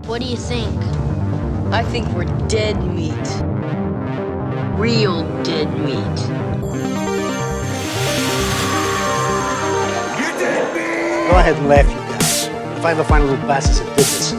What do you think? I think we're dead meat. Real dead meat. You dead meat! Go ahead and laugh, you guys. If I ever find a little bastard that did this,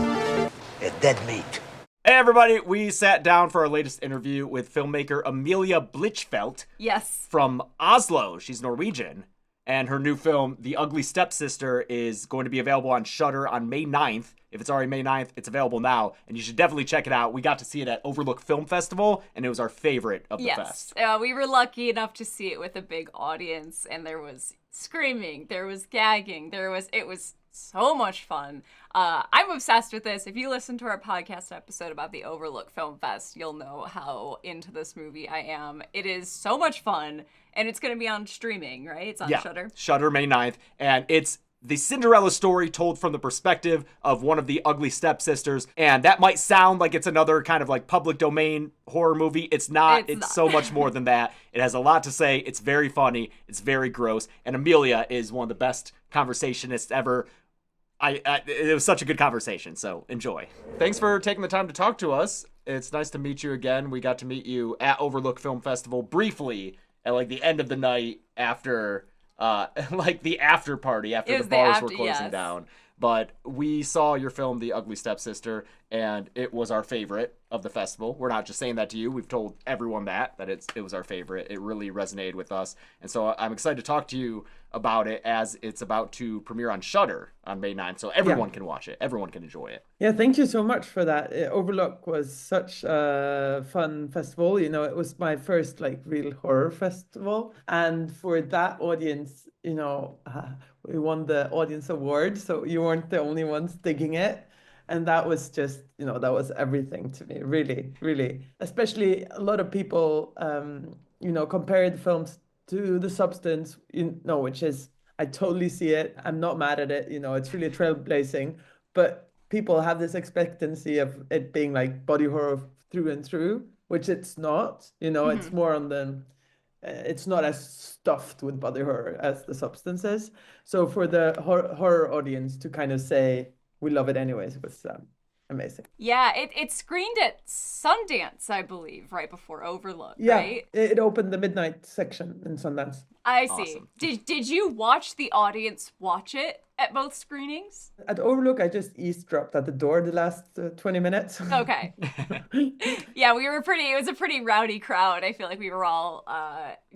they're dead meat. Hey everybody, we sat down for our latest interview with filmmaker Emilie Blichfeldt. Yes. From Oslo. She's Norwegian. And her new film, The Ugly Stepsister, is going to be available on Shudder on May 9th. If it's already May 9th, it's available now, and you should definitely check it out. We got to see it at Overlook Film Festival, and it was our favorite of the fest. Yes, we were lucky enough to see it with a big audience, and there was screaming, there was gagging, it was so much fun. I'm obsessed with this. If you listen to our podcast episode about the Overlook Film Fest, you'll know how into this movie I am. It is so much fun, and it's going to be on streaming, right? It's on Shudder. Shudder May 9th, and it's the Cinderella story told from the perspective of one of the ugly stepsisters. And that might sound like it's another kind of like public domain horror movie. It's not. It's so much more than that. It has a lot to say. It's very funny. It's very gross. And Emilie is one of the best conversationists ever. It was such a good conversation, so enjoy. Thanks for taking the time to talk to us. It's nice to meet you again. We got to meet you at Overlook Film Festival briefly at like the end of the night after like the after party after the bars were closing down. But we saw your film, The Ugly Stepsister, and it was our favorite of the festival. We're not just saying that to you. We've told everyone that it was our favorite. It really resonated with us. And so I'm excited to talk to you about it as it's about to premiere on Shudder on May 9th. So everyone can watch it. Everyone can enjoy it. Yeah, thank you so much for that. Overlook was such a fun festival. You know, it was my first like real horror festival. And for that audience, you know, we won the audience award. So you weren't the only ones digging it. And that was just, you know, that was everything to me, really, really. Especially a lot of people, you know, compare the films to The Substance, you know, which is, I totally see it. I'm not mad at it. You know, it's really trailblazing. But people have this expectancy of it being like body horror through and through, which it's not. You know, it's more on the, it's not as stuffed with body horror as The Substance is. So for the horror audience to kind of say, we love it anyways, it was amazing. Yeah, it screened at Sundance, I believe, right before Overlook, yeah, right? It opened the midnight section in Sundance. I see. Awesome. Did you watch the audience watch it at both screenings? At Overlook, I just eavesdropped at the door the last 20 minutes. Okay. Yeah, it was a pretty rowdy crowd. I feel like we were all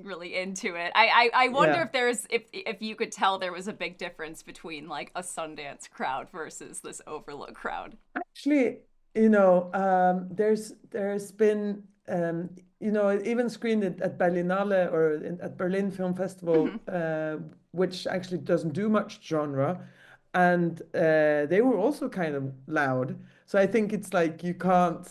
really into it. I wonder if you could tell there was a big difference between like a Sundance crowd versus this Overlook crowd. Actually, you know, there's been you know, even screened at Berlinale or at Berlin Film Festival, which actually doesn't do much genre, and they were also kind of loud. So I think it's like you can't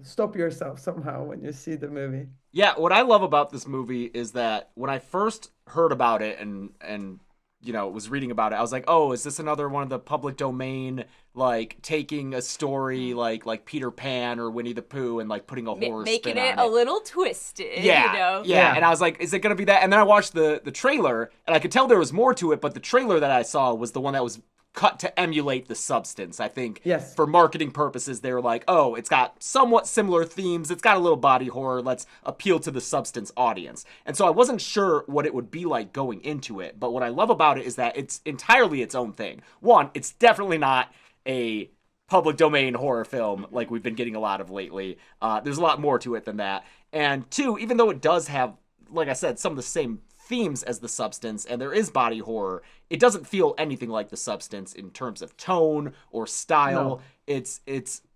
stop yourself somehow when you see the movie. Yeah, what I love about this movie is that when I first heard about it and you know, was reading about it, I was like, oh, is this another one of the public domain, like, taking a story like Peter Pan or Winnie the Pooh and, like, putting a horror making spin on it? a little twisted, yeah, you know? Yeah, and I was like, is it going to be that? And then I watched the trailer, and I could tell there was more to it, but the trailer that I saw was the one that was cut to emulate The Substance. I think for marketing purposes, they were like, oh, it's got somewhat similar themes. It's got a little body horror. Let's appeal to the Substance audience. And so I wasn't sure what it would be like going into it. But what I love about it is that it's entirely its own thing. One, it's definitely not a public domain horror film like we've been getting a lot of lately. There's a lot more to it than that. And two, even though it does have, like I said, some of the same themes as The Substance, and there is body horror, it doesn't feel anything like The Substance in terms of tone or style. No.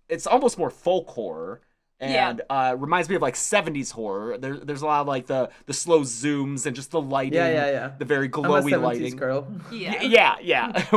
It's almost more folk horror. And reminds me of like 70s horror. There's a lot of like the slow zooms and just the lighting, the very glowy I'm a 70s lighting. Girl. Yeah.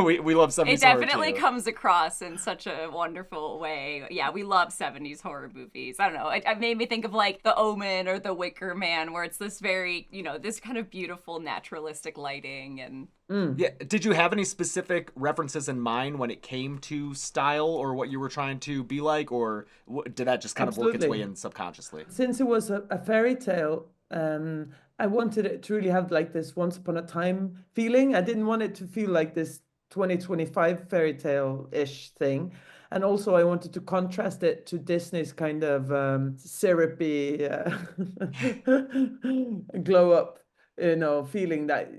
we love 70s It horror definitely too. comes across in such a wonderful way. Yeah, we love 70s horror movies. I don't know. It made me think of like The Omen or The Wicker Man, where it's this very, you know, this kind of beautiful naturalistic lighting and. Yeah. Did you have any specific references in mind when it came to style or what you were trying to be like, or did that just kind of work its way in subconsciously? Since it was a fairy tale, I wanted it to really have like this once upon a time feeling. I didn't want it to feel like this 2025 fairy tale-ish thing. And also I wanted to contrast it to Disney's kind of syrupy glow up, feeling that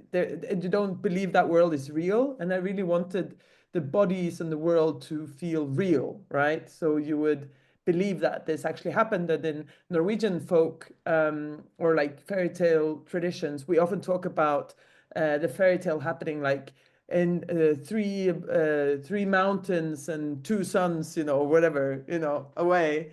you don't believe that world is real. And I really wanted the bodies and the world to feel real, right? So you would believe that this actually happened. And in Norwegian folk or like fairy tale traditions, we often talk about the fairy tale happening like in three mountains and two suns, or whatever, away.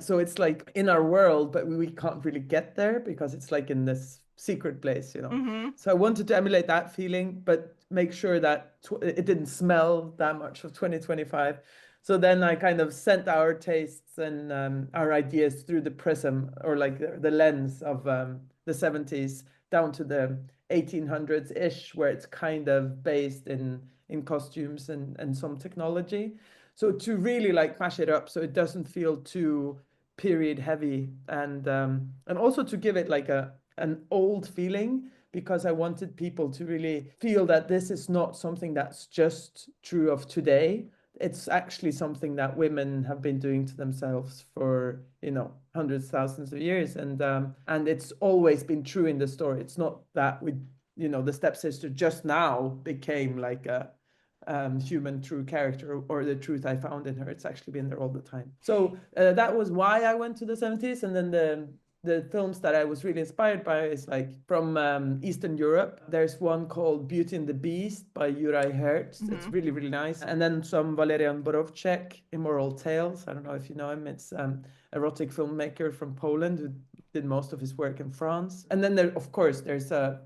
So it's like in our world, but we can't really get there because it's like in this secret place, So I wanted to emulate that feeling, but make sure that it didn't smell that much of 2025. So then I kind of sent our tastes and our ideas through the prism or like the lens of the 70s down to the 1800s-ish, where it's kind of based in costumes and some technology. So to really like mash it up so it doesn't feel too period heavy, and also to give it like an old feeling, because I wanted people to really feel that this is not something that's just true of today. It's actually something that women have been doing to themselves for, hundreds, thousands of years. And it's always been true in the story. It's not that the stepsister just now became like a human true character or the truth I found in her. It's actually been there all the time. So that was why I went to the 70s. And then the films that I was really inspired by is like from Eastern Europe. There's one called Beauty and the Beast by Juraj Hertz. It's really, really nice. And then some Valerian Borowczyk, Immoral Tales. I don't know if you know him. It's erotic filmmaker from Poland who did most of his work in France. And then of course, there's a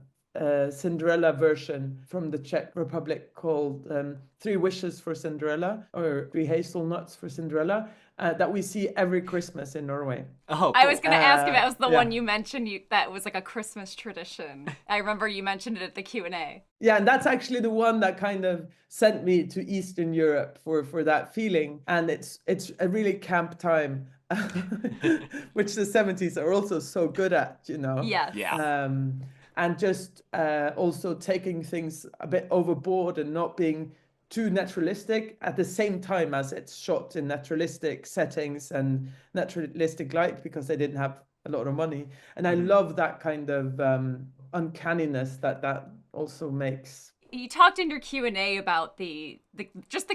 Cinderella version from the Czech Republic called Three Wishes for Cinderella, or Three Hazelnuts for Cinderella, that we see every Christmas in Norway. Oh, cool. I was going to ask if that was the one you mentioned that was like a Christmas tradition. I remember you mentioned it at the Q&A. Yeah, and that's actually the one that kind of sent me to Eastern Europe for that feeling. And it's a really camp time, which the 70s are also so good at, Yes. Yeah. And just also taking things a bit overboard and not being too naturalistic at the same time as it's shot in naturalistic settings and naturalistic light, because they didn't have a lot of money. And I love that kind of uncanniness that also makes. You talked in your Q&A about the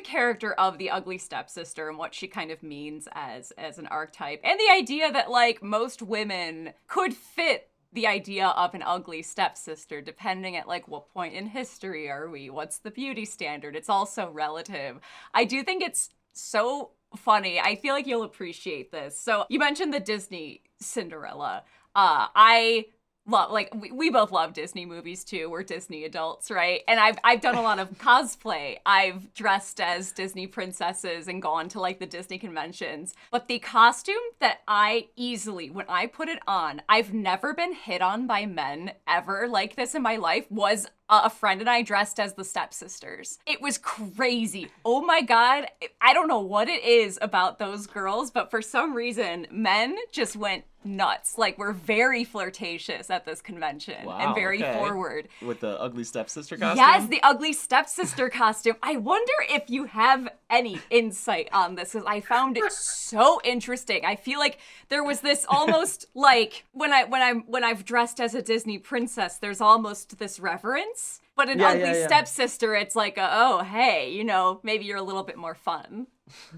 character of the ugly stepsister and what she kind of means as an archetype, and the idea that like most women could fit the idea of an ugly stepsister, depending at like what point in history are we, what's the beauty standard, it's also relative. I do think it's so funny. I feel like you'll appreciate this. So you mentioned the Disney Cinderella. I love, like, we both love Disney movies too. We're Disney adults, right? And I've done a lot of cosplay. I've dressed as Disney princesses and gone to like the Disney conventions. But the costume that when I put it on, I've never been hit on by men ever like this in my life, was a friend and I dressed as the stepsisters. It was crazy. Oh my God. I don't know what it is about those girls, but for some reason, men just went nuts. Like, we're very flirtatious at this convention and very forward. With the ugly stepsister costume? Yes, the ugly stepsister costume. I wonder if you have any insight on this, because I found it so interesting. I feel like there was this almost like when I've dressed as a Disney princess, there's almost this reverence. But an ugly stepsister, it's like, oh, hey, maybe you're a little bit more fun.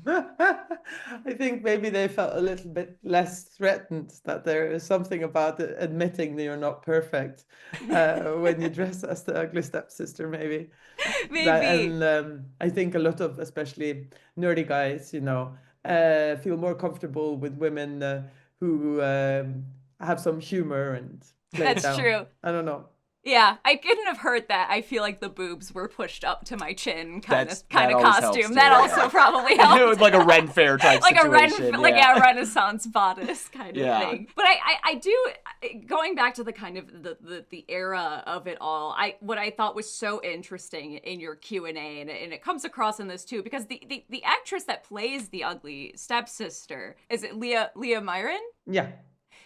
I think maybe they felt a little bit less threatened, that there is something about admitting that you're not perfect when you dress as the ugly stepsister, maybe. And I think a lot of, especially nerdy guys, feel more comfortable with women who have some humor and play it down. That's true. I don't know. Yeah, I couldn't have heard that. I feel like the boobs were pushed up to my chin kind of costume. That also probably helped. It was like a Ren Fair type situation. Like a Renaissance bodice kind of thing. But I do, going back to the kind of the era of it all, what I thought was so interesting in your Q&A, and it comes across in this too, because the actress that plays the ugly stepsister, is it Leah Myron? Yeah.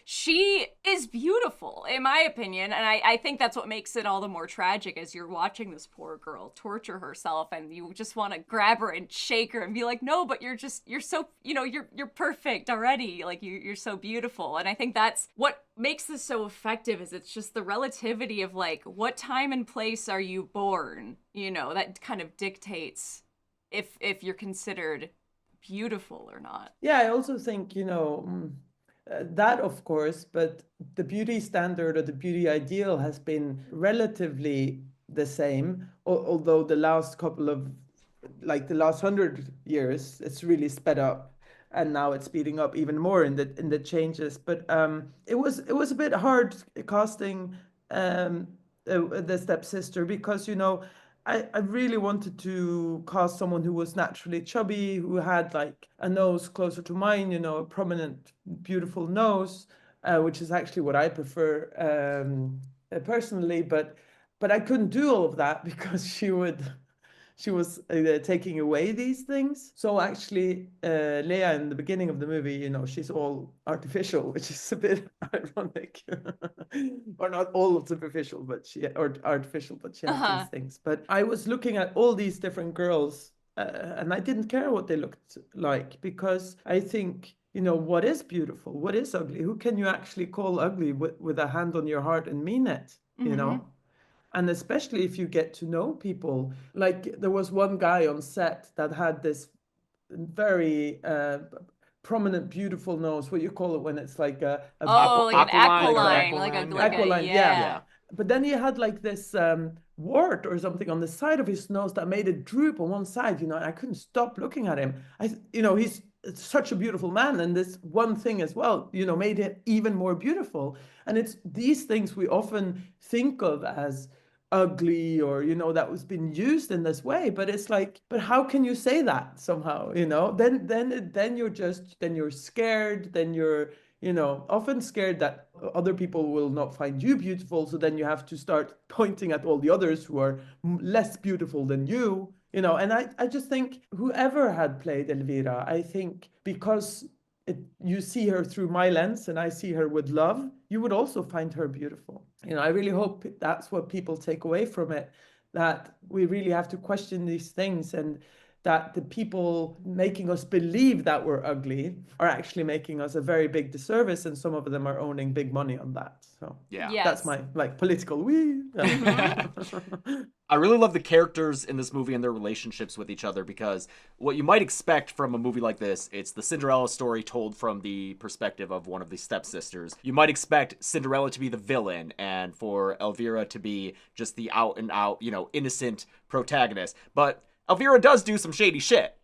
she is beautiful, in my opinion. And I think that's what makes it all the more tragic as you're watching this poor girl torture herself, and you just want to grab her and shake her and be like, no, but you're so, you're perfect already. Like, you're so beautiful. And I think that's what makes this so effective, is it's just the relativity of like, what time and place are you born? That kind of dictates if you're considered beautiful or not. Yeah, I also think, that of course, but the beauty standard or the beauty ideal has been relatively the same, although the last 100 years, it's really sped up. And now it's speeding up even more in the changes. But it was a bit hard casting the stepsister, because I really wanted to cast someone who was naturally chubby, who had like a nose closer to mine, a prominent, beautiful nose, which is actually what I prefer personally. But I couldn't do all of that because she was taking away these things. So actually, Leia in the beginning of the movie, she's all artificial, which is a bit ironic, or not all superficial, but artificial, but she has these things. But I was looking at all these different girls, and I didn't care what they looked like, because I think, what is beautiful, what is ugly, who can you actually call ugly with a hand on your heart and mean it, And especially if you get to know people. Like, there was one guy on set that had this very prominent, beautiful nose. What do you call it when it's like like an aquiline, aquiline, yeah. But then he had like this wart or something on the side of his nose that made it droop on one side. And I couldn't stop looking at him. He's such a beautiful man, and this one thing as well, made it even more beautiful. And it's these things we often think of as ugly, or that was been used in this way, but it's like, but how can you say that somehow? Then you're scared, then you're often scared that other people will not find you beautiful, so then you have to start pointing at all the others who are less beautiful than you. And I just think whoever had played Elvira, I think because you see her through my lens and I see her with love, you would also find her beautiful. I really hope that's what people take away from it, that we really have to question these things, and that the people making us believe that we're ugly are actually making us a very big disservice, and some of them are owning big money on that. So that's my political wee. I really love the characters in this movie and their relationships with each other, because what you might expect from a movie like this, it's the Cinderella story told from the perspective of one of the stepsisters. You might expect Cinderella to be the villain and for Elvira to be just the out and out, innocent protagonist. But Elvira does do some shady shit.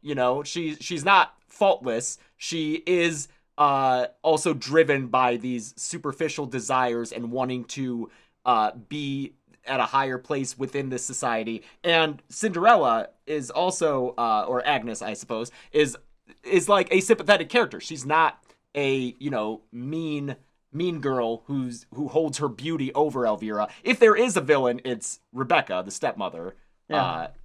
She's not faultless. She is also driven by these superficial desires and wanting to be at a higher place within this society. And Cinderella is also, or Agnes, I suppose, is like a sympathetic character. She's not a, mean girl who holds her beauty over Elvira. If there is a villain, it's Rebecca, the stepmother,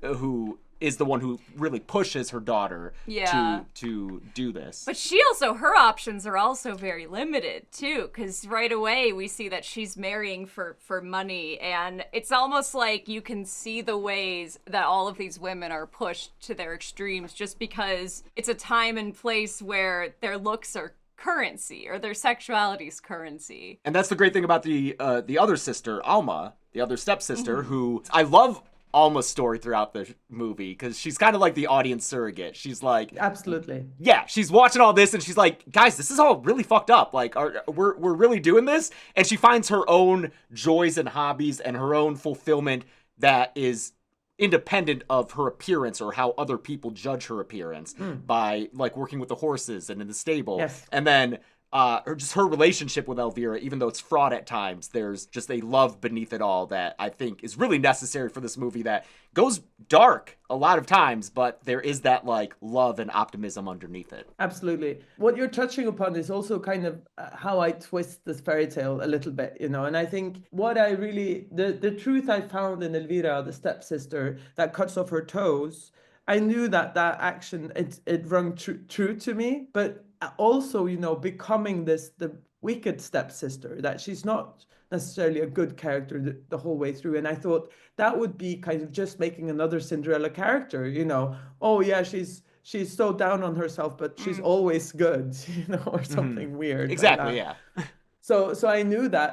who is the one who really pushes her daughter to do this. But her options are also very limited too, because right away we see that she's marrying for money, and it's almost like you can see the ways that all of these women are pushed to their extremes just because it's a time and place where their looks are currency, or their sexuality's currency. And that's the great thing about the other sister, Alma, the other stepsister, who I love Alma's story throughout the movie, because she's kind of like the audience surrogate. She's like, absolutely, yeah, she's watching all this and she's like, guys, this is all really fucked up. Like, we're really doing this? And she finds her own joys and hobbies and her own fulfillment that is independent of her appearance or how other people judge her appearance by like working with the horses and in the stable. Yes. And then her relationship with Elvira, even though it's fraught at times, there's just a love beneath it all that I think is really necessary for this movie, that goes dark a lot of times, but there is that like love and optimism underneath it. Absolutely. What you're touching upon is also kind of how I twist this fairy tale a little bit, and I think what I really, the truth I found in Elvira, the stepsister that cuts off her toes, I knew that action, it rung true to me, but also, becoming the wicked stepsister, that she's not necessarily a good character the whole way through. And I thought that would be kind of just making another Cinderella character, oh yeah, she's so down on herself, but she's always good, or something weird Exactly, like that. yeah. So I knew that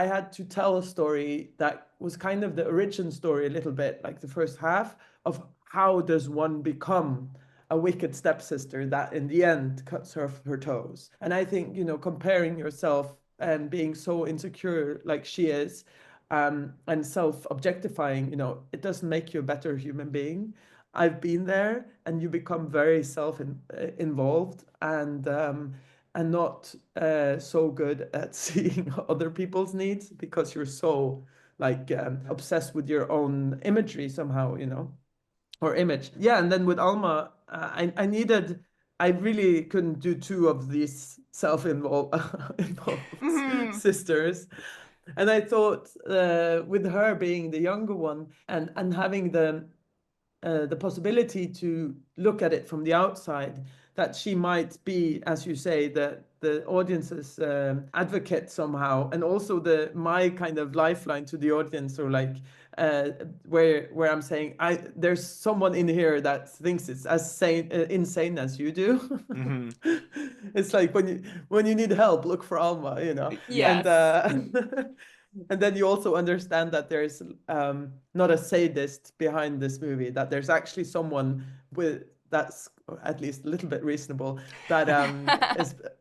I had to tell a story that was kind of the origin story a little bit, like the first half of how does one become a wicked stepsister that in the end cuts her toes. And I think, comparing yourself and being so insecure like she is, and self-objectifying, it doesn't make you a better human being. I've been there, and you become very involved and not so good at seeing other people's needs because you're so obsessed with your own imagery somehow, or image. Yeah, and then with Alma, I really couldn't do two of these self-involved involved sisters. And I thought with her being the younger one and having the possibility to look at it from the outside, that she might be, as you say, the audience's advocate somehow, and also my kind of lifeline to the audience, or where I'm saying there's someone in here that thinks it's as insane as you do. It's like when you need help, look for Alma, Yes. And then you also understand that there's not a sadist behind this movie, that there's actually someone that's at least a little bit reasonable, that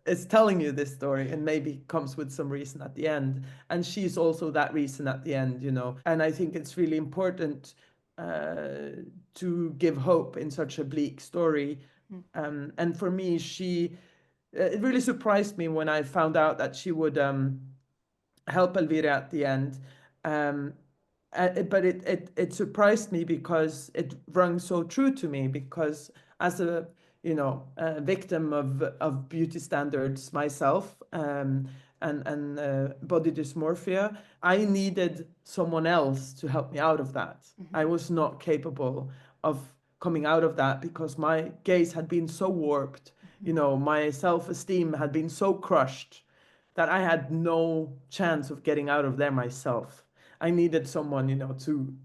is telling you this story, and maybe comes with some reason at the end. And she's also that reason at the end, And I think it's really important to give hope in such a bleak story. And for me, it really surprised me when I found out that she would help Elvira at the end. But it surprised me because it rung so true to me, because as a victim of beauty standards myself, and body dysmorphia, I needed someone else to help me out of that. I was not capable of coming out of that because my gaze had been so warped, my self-esteem had been so crushed that I had no chance of getting out of there myself. I needed someone,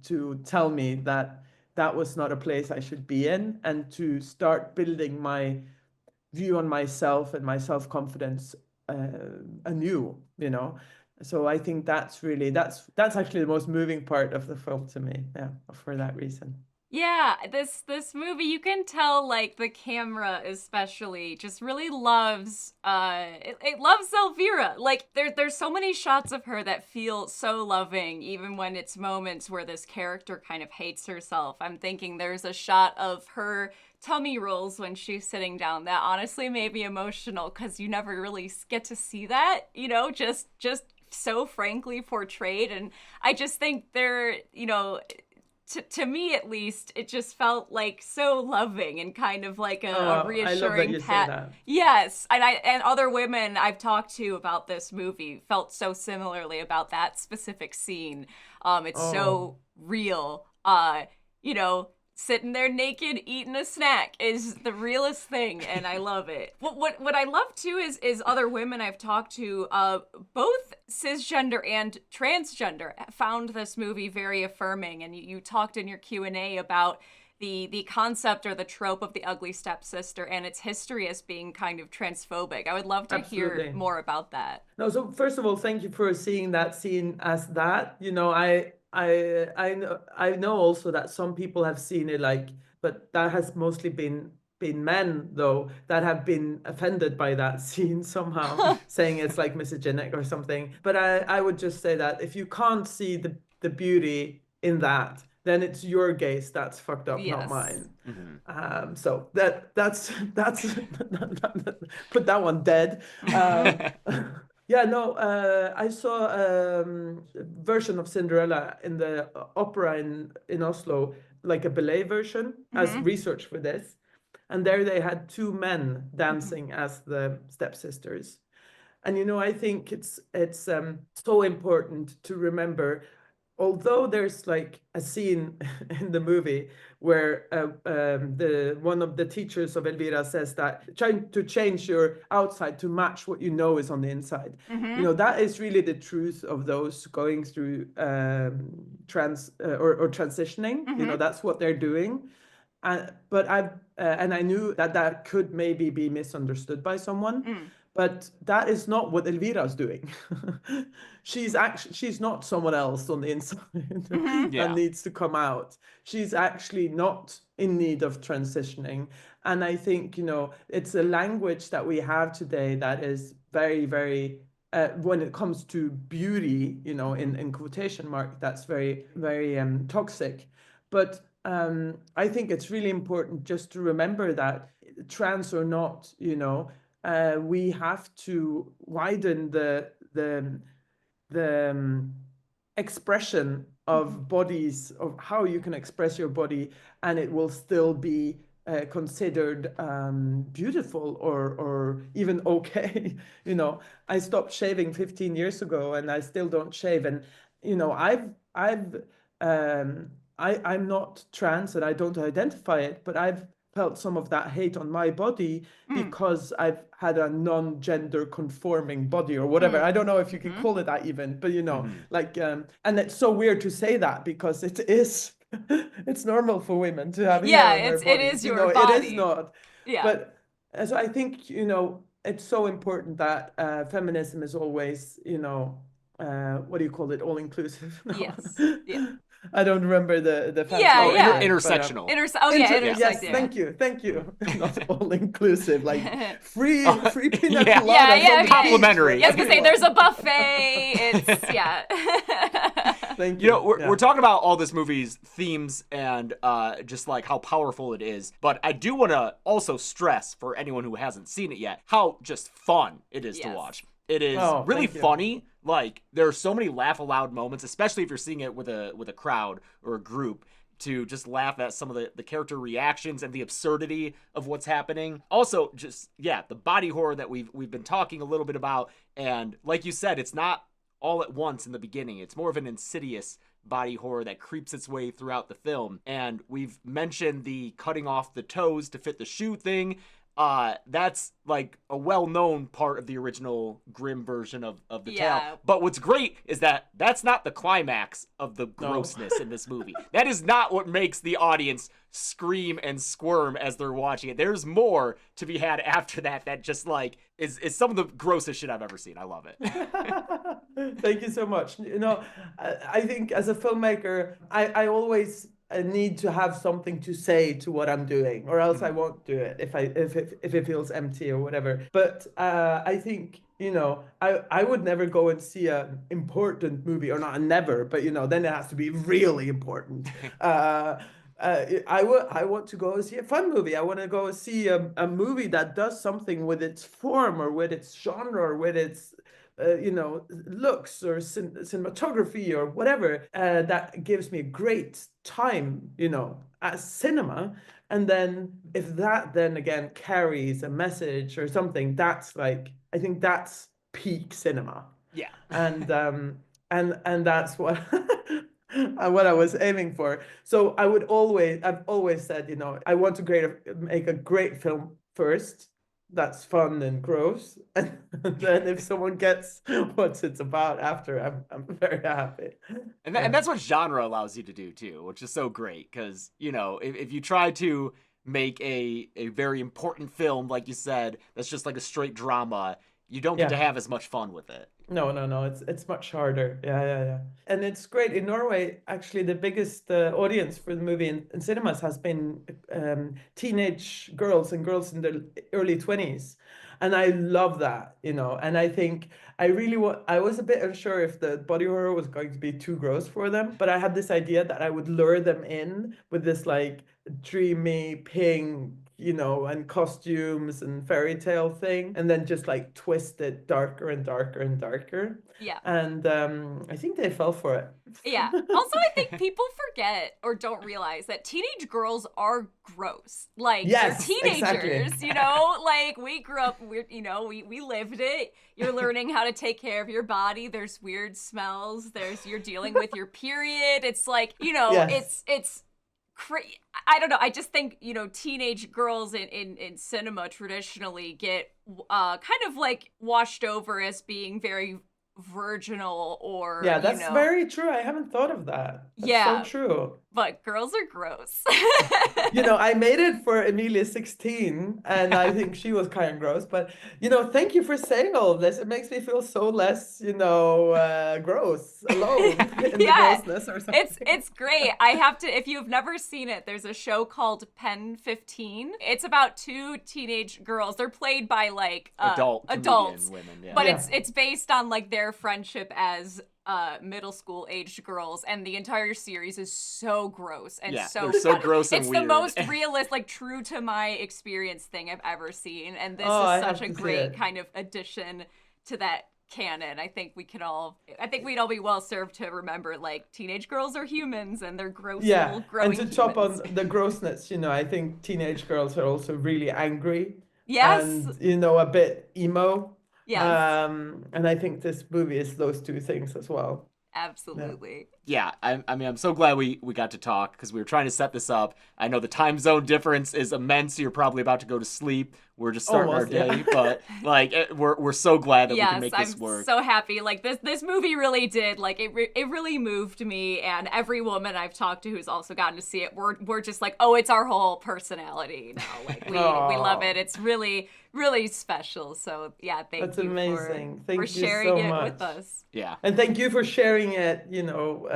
to tell me that that was not a place I should be in, and to start building my view on myself and my self-confidence anew, So I think that's actually the most moving part of the film to me, for that reason. Yeah, this movie, you can tell, like, the camera especially just really loves it loves Elvira. Like, there's so many shots of her that feel so loving, even when it's moments where this character kind of hates herself. I'm thinking there's a shot of her tummy rolls when she's sitting down that honestly made me emotional, because you never really get to see that, just so frankly portrayed. And I just think they're, to me at least, it just felt like so loving and kind of like a reassuring pat. Yes, and other women I've talked to about this movie felt so similarly about that specific scene. It's so real. Sitting there naked eating a snack is the realest thing, and I love it. What I love too is other women I've talked to, both cisgender and transgender, found this movie very affirming. And you talked in your Q&A about the concept or the trope of the ugly stepsister and its history as being kind of transphobic. I would love to hear more about that. No, so first of all, thank you for seeing that scene as that. I know also that some people have seen it but that has mostly been men, though, that have been offended by that scene somehow, saying it's like misogynic or something. But I would just say that if you can't see the beauty in that, then it's your gaze that's fucked up, not mine. So that's put that one dead. Yeah, no, I saw a version of Cinderella in the opera in Oslo, like a ballet version, as research for this. And there they had two men dancing as the stepsisters. And, I think it's so important to remember although there's like a scene in the movie where the one of the teachers of Elvira says that trying to change your outside to match what you know is on the inside. You know, that is really the truth of those going through or transitioning. You know, that's what they're doing. But I knew that that could maybe be misunderstood by someone. But that is not what Elvira's doing. She's not someone else on the inside that needs to come out. She's actually not in need of transitioning. And I think, you know, it's a language that we have today that is very, very when it comes to beauty, you know, in quotation mark, that's very, very toxic. But I think it's really important just to remember that trans or not, you know, we have to widen the expression of bodies, of how you can express your body, and it will still be considered beautiful or even okay. You know, I stopped shaving 15 years ago, and I still don't shave. And you know, I'm not trans, and I don't identify it, but I've felt some of that hate on my body because I've had a non-gender conforming body or whatever. I don't know if you can call it that even, but you know, like, and it's so weird to say that because it is, it's normal for women to have hair on their body. It is your body. It is not. Yeah. But so I think, you know, it's so important that feminism is always, you know, what do you call it? All inclusive. No. Yes. Yeah. I don't remember the fancy Yeah. Intersectional. Yes, thank you. Not all inclusive, like free pina colada. Complimentary. Yeah, I was gonna say there's a buffet. It's Thank you. You know, we're talking about all this movie's themes and just like how powerful it is, but I do want to also stress for anyone who hasn't seen it yet how just fun it is to watch. It is really funny. Like, there are so many laugh aloud moments, especially if you're seeing it with a crowd or a group, to just laugh at some of the character reactions and the absurdity of what's happening. Also, just, the body horror that we've been talking a little bit about. And like you said, it's not all at once in the beginning. It's more of an insidious body horror that creeps its way throughout the film. And we've mentioned the cutting off the toes to fit the shoe thing. That's like a well-known part of the original Grimm version of the tale. But what's great is that that's not the climax of the grossness in this movie. That is not what makes the audience scream and squirm as they're watching it. There's more to be had after that just like is some of the grossest shit I've ever seen. I love it. Thank you so much. You know, I think as a filmmaker, I always need to have something to say to what I'm doing, or else I won't do it if it feels empty or whatever. But I think, you know, I would never go and see an important movie, or not never, but you know, then it has to be really important. I want to go see a fun movie. I want to go see a movie that does something with its form or with its genre or with its you know, looks or cinematography or whatever that gives me a great time, you know, as cinema. And then if that then again carries a message or something, that's like, I think that's peak cinema. Yeah. And that's what what I was aiming for. So I've always said, you know, I want to make a great film first. That's fun and gross, and then if someone gets what it's about after, I'm very happy. And that's what genre allows you to do too, which is so great, because you know, if you try to make a very important film, like you said, that's just like a straight drama, you don't get to have as much fun with it. No, it's much harder. Yeah. And it's great. In Norway, actually, the biggest audience for the movie in cinemas has been teenage girls and girls in their early 20s. And I love that, you know. And I think I was a bit unsure if the body horror was going to be too gross for them, but I had this idea that I would lure them in with this like dreamy, pink, and costumes and fairy tale thing, and then just like twist it darker and darker and darker. Yeah. And I think they fell for it. Yeah. Also, I think people forget or don't realize that teenage girls are gross. Like, Yes, they're teenagers, exactly. Like, we grew up, we lived it. You're learning how to take care of your body. There's weird smells. You're dealing with your period. It's like, Yes. it's I don't know. I just think, teenage girls in cinema traditionally get kind of like washed over as being very virginal or Yeah, that's very true. I haven't thought of that. That's so true. But girls are gross. I made it for Emilie 16, and I think she was kind of gross. But, thank you for saying all of this. It makes me feel so less, gross, alone in the grossness or something. It's great. I have to, if you've never seen it, there's a show called Pen 15. It's about two teenage girls. They're played by like adults, women, yeah. But it's based on like their friendship as middle school aged girls, and the entire series is so gross and they're so gross and it's weird. the most realistic, like true to my experience thing I've ever seen, and this is such a great kind of addition to that canon. I think we'd all be well served to remember like teenage girls are humans and they're gross little growing and to top humans. on the grossness, I think teenage girls are also really angry. Yes. And a bit emo. Yes. And I think this movie is those two things as well. Absolutely. Yeah, I mean, I'm so glad we got to talk because we were trying to set this up. I know the time zone difference is immense. You're probably about to go to sleep. We're just starting our day, but like we're so glad that we can make this work. I'm so happy. Like this movie really did. Like it really moved me, and every woman I've talked to who's also gotten to see it, we're just like, oh, it's our whole personality now. Like we love it. It's really special. So yeah, thank you amazing. for sharing it with us. Yeah, and thank you for sharing it.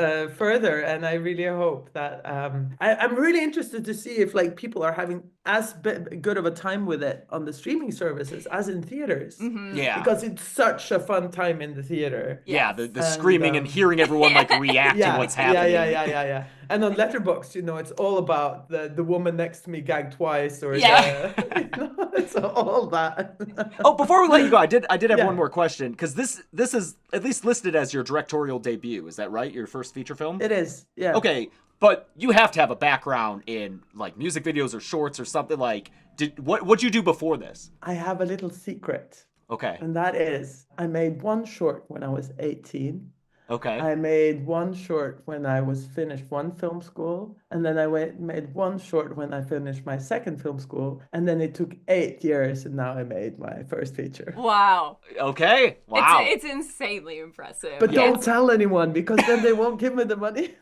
Further. And I really hope that I'm really interested to see if like people are having as good of a time with it on the streaming services as in theaters. Mm-hmm. Yeah, because it's such a fun time in the theater. Yeah, the screaming and hearing everyone like react to what's happening. Yeah. And on Letterboxd, it's all about the woman next to me gagged twice, or it's all that. Oh, before we let you go, I did have one more question, because this is at least listed as your directorial debut. Is that right? Your first feature film? It is. Yeah. Okay, but you have to have a background in like music videos or shorts or something. Like, what'd you do before this? I have a little secret. Okay. And that is, I made one short when I was 18. Okay. I made one short when I was finished one film school, and then I made one short when I finished my second film school, and then it took 8 years, and now I made my first feature. Wow. Okay. Wow. It's insanely impressive. But don't tell anyone, because then they won't give me the money.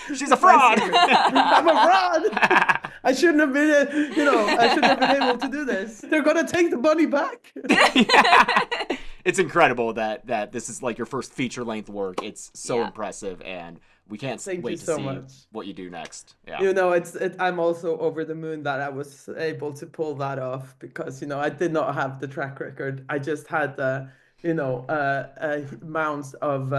She's a fraud. I'm a fraud. I shouldn't have been, able to do this. They're gonna take the money back. It's incredible that this is like your first feature-length work. It's so impressive, and we can't wait to see what you do next. Yeah. I'm also over the moon that I was able to pull that off, because I did not have the track record. I just had mounds of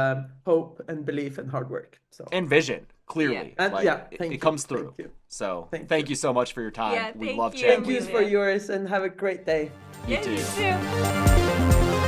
hope and belief and hard work. And vision. Clearly. It comes through. So thank you so much for your time. Yeah, we love you. chatting. Thank you for yours, and have a great day. You too. You too.